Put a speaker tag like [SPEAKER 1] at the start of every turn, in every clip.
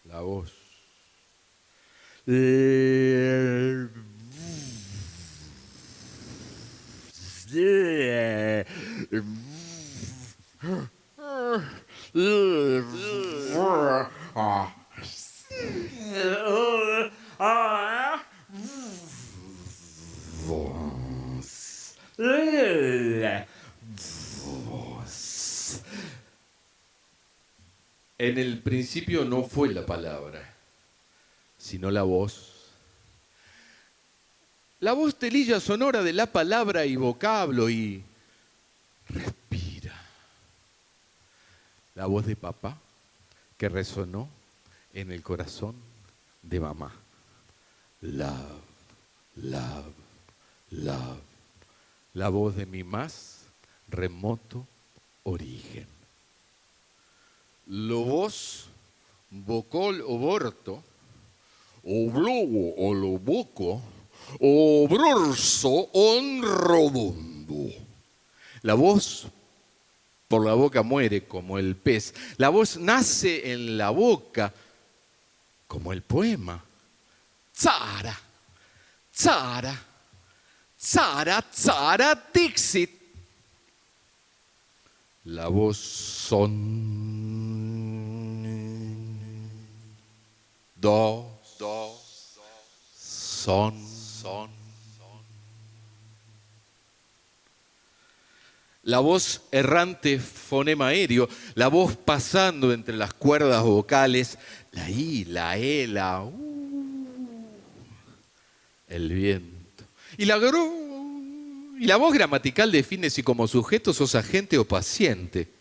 [SPEAKER 1] La voz. En el principio no fue la palabra, sino la voz. La voz telilla sonora de la palabra y vocablo y respira. La voz de papá que resonó en el corazón de mamá. Love, love, love. La voz de mi más remoto origen. Lo voz, vocol o borto, o blogo o lo boco, o brorso on rodondo. La voz por la boca muere como el pez. La voz nace en la boca como el poema. Tzara, tzara, tzara, tzara, dixit. La voz son. La voz errante, fonema aéreo, la voz pasando entre las cuerdas vocales, la I, la E, la U, el viento. Y la voz gramatical define si como sujeto sos agente o paciente.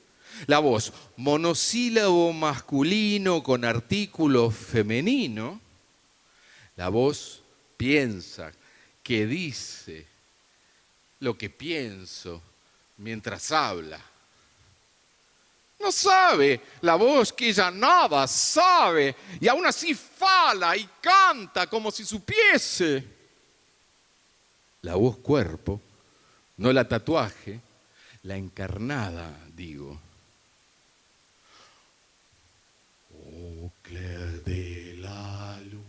[SPEAKER 1] La voz monosílabo masculino con artículo femenino. La voz piensa, que dice lo que pienso mientras habla. No sabe la voz que ella nada sabe y aún así fala y canta como si supiese. La voz cuerpo, no la tatuaje, la encarnada, digo. Oh, clair de la lune,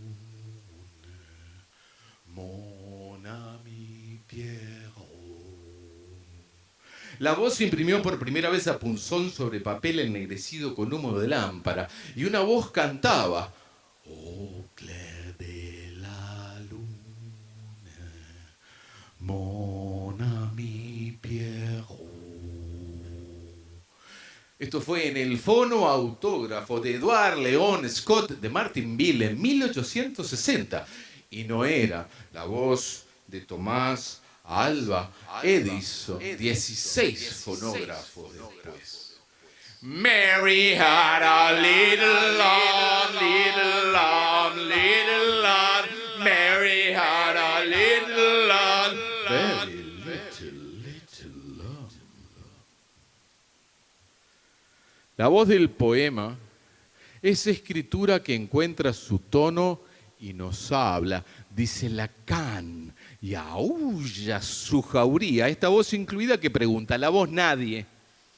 [SPEAKER 1] mon ami Pierrot. La voz se imprimió por primera vez a punzón sobre papel ennegrecido con humo de lámpara y una voz cantaba. Oh, clair de la lune, mon ami Pierrot. Esto fue en el fonoautógrafo de Edward Leon Scott de Martinville en 1860. Y no era la voz de Tomás Alva Edison, 16 fonógrafos después. Mary had a little lamb, little lamb, little lamb. Mary had a little lamb, very little lamb. La voz del poema es escritura que encuentra su tono y nos habla, dice Lacan, y aúlla su jauría. Esta voz incluida que pregunta, la voz nadie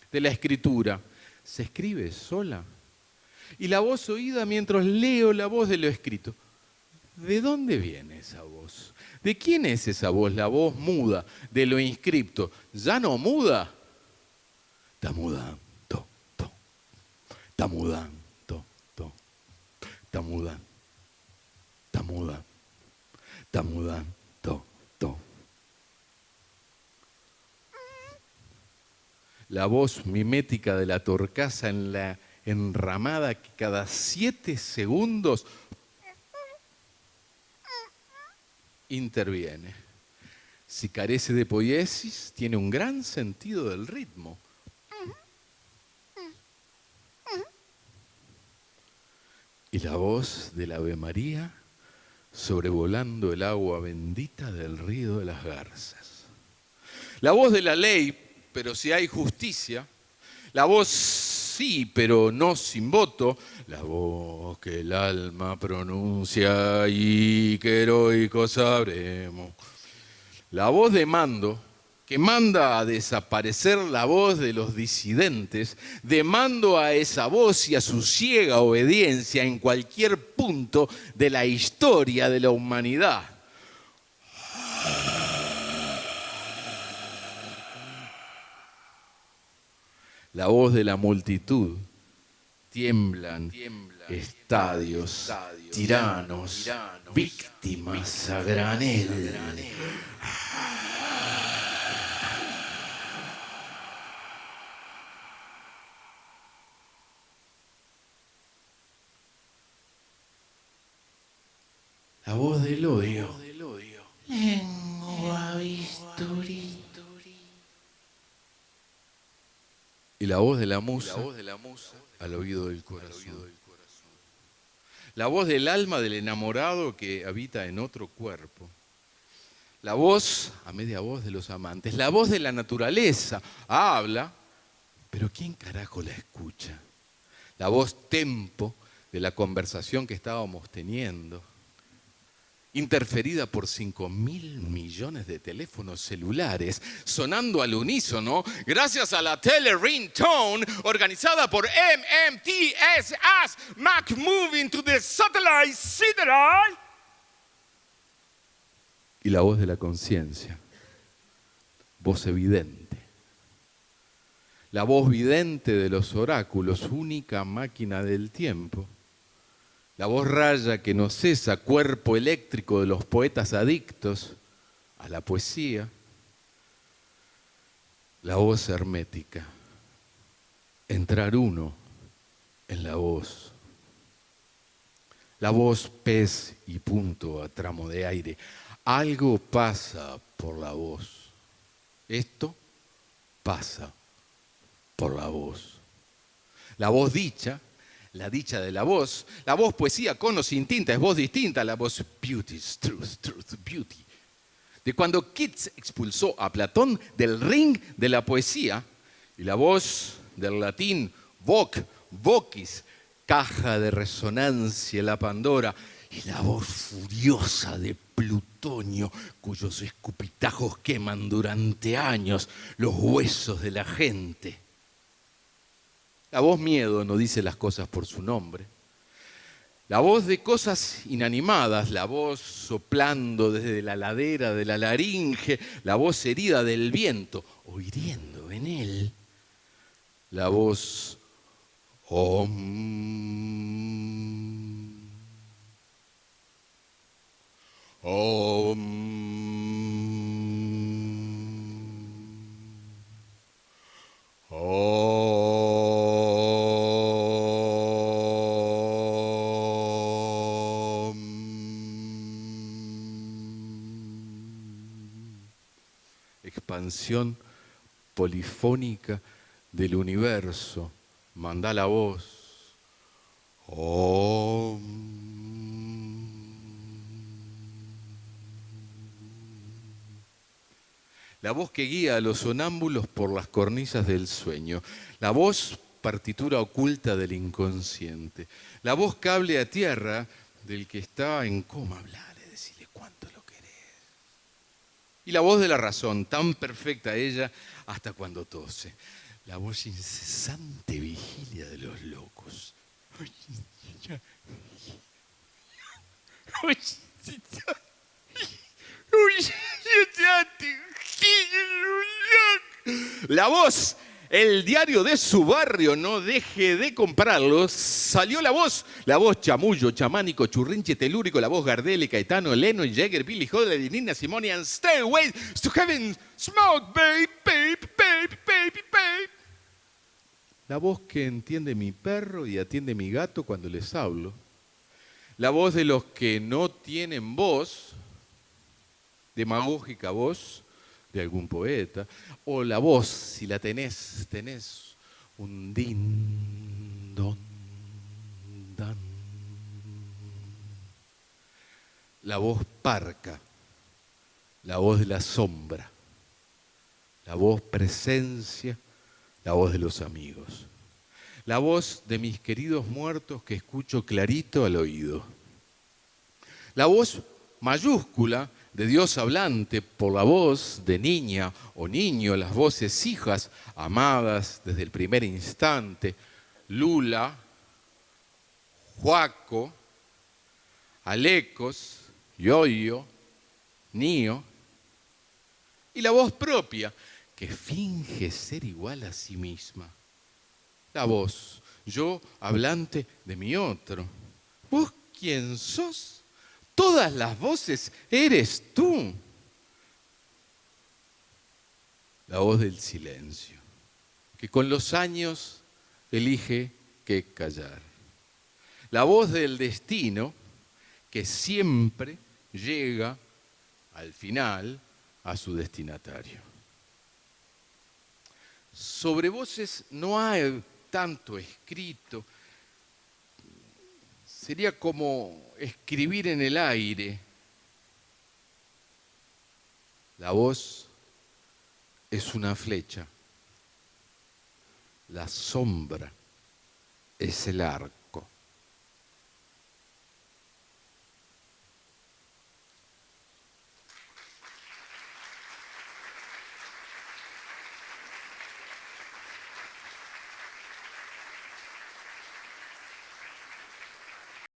[SPEAKER 1] de la escritura, ¿se escribe sola? Y la voz oída mientras leo la voz de lo escrito. ¿De dónde viene esa voz? ¿De quién es esa voz? La voz muda de lo inscripto. ¿Ya no muda? Está mudando. Está mudando, está mudando, está mudando, está mudando. La voz mimética de la torcaza en la enramada que cada 7 segundos interviene. Si carece de poiesis, tiene un gran sentido del ritmo. Y la voz del Ave María sobrevolando el agua bendita del río de las garzas. La voz de la ley, pero si hay justicia. La voz sí, pero no sin voto. La voz que el alma pronuncia y que heroico sabremos. La voz de mando que manda a desaparecer la voz de los disidentes, demando a esa voz y a su ciega obediencia en cualquier punto de la historia de la humanidad. La voz de la multitud. Tiemblan estadios, tiranos, víctimas a granel. La voz del odio.
[SPEAKER 2] Lengua bisturí.
[SPEAKER 1] Y la voz de la musa al oído del corazón. La voz del alma del enamorado que habita en otro cuerpo. La voz, a media voz, de los amantes. La voz de la naturaleza. Habla, pero ¿quién carajo la escucha? La voz tempo de la conversación que estábamos teniendo. Interferida por 5.000 millones de teléfonos celulares, sonando al unísono, gracias a la tele ringtone organizada por MMTS as Mac Moving to the Satellite Satellite. Y la voz de la conciencia, voz evidente. La voz vidente de los oráculos, única máquina del tiempo. La voz raya que no cesa, cuerpo eléctrico de los poetas adictos a la poesía. La voz hermética, entrar uno en la voz. La voz pez y punto a tramo de aire. Algo pasa por la voz. Esto pasa por la voz. La voz dicha. La dicha de la voz poesía con o sin tinta, es voz distinta, la voz beauty, truth, beauty. De cuando Keats expulsó a Platón del ring de la poesía, y la voz del latín vocis, caja de resonancia, la Pandora, y la voz furiosa de Plutonio, cuyos escupitajos queman durante años los huesos de la gente. La voz miedo no dice las cosas por su nombre. La voz de cosas inanimadas, la voz soplando desde la ladera de la laringe, la voz herida del viento o hiriendo en él. La voz expansión polifónica del universo. Manda la voz. La voz que guía a los sonámbulos por las cornisas del sueño. La voz partitura oculta del inconsciente. La voz cable a tierra del que está en coma. Hablale, decirle cuánto lo querés. Y la voz de la razón, tan perfecta ella hasta cuando tose. La voz incesante vigilia de los locos. La voz, el diario de su barrio, no deje de comprarlo. Salió la voz chamullo, chamánico, churrinche, telúrico, la voz Gardel, Caetano, Leno, Jagger, Billy Holiday, Nina Simone, and Stay Away to Heaven, Smoke, babe, babe, babe, baby, babe. La voz que entiende mi perro y atiende mi gato cuando les hablo. La voz de los que no tienen voz, demagógica voz de algún poeta, o la voz, si la tenés un din, don, dan. La voz parca, la voz de la sombra, la voz presencia, la voz de los amigos. La voz de mis queridos muertos que escucho clarito al oído. La voz mayúscula de Dios hablante por la voz de niña o niño, las voces hijas amadas desde el primer instante, Lula, Juaco, Alecos, Yoyo, Nío, y la voz propia, que finge ser igual a sí misma. La voz, yo hablante de mi otro. ¿Vos quién sos? Todas las voces eres tú. La voz del silencio, que con los años elige qué callar. La voz del destino, que siempre llega al final a su destinatario. Sobre voces no hay tanto escrito. Sería como escribir en el aire. La voz es una flecha. La sombra es el arco.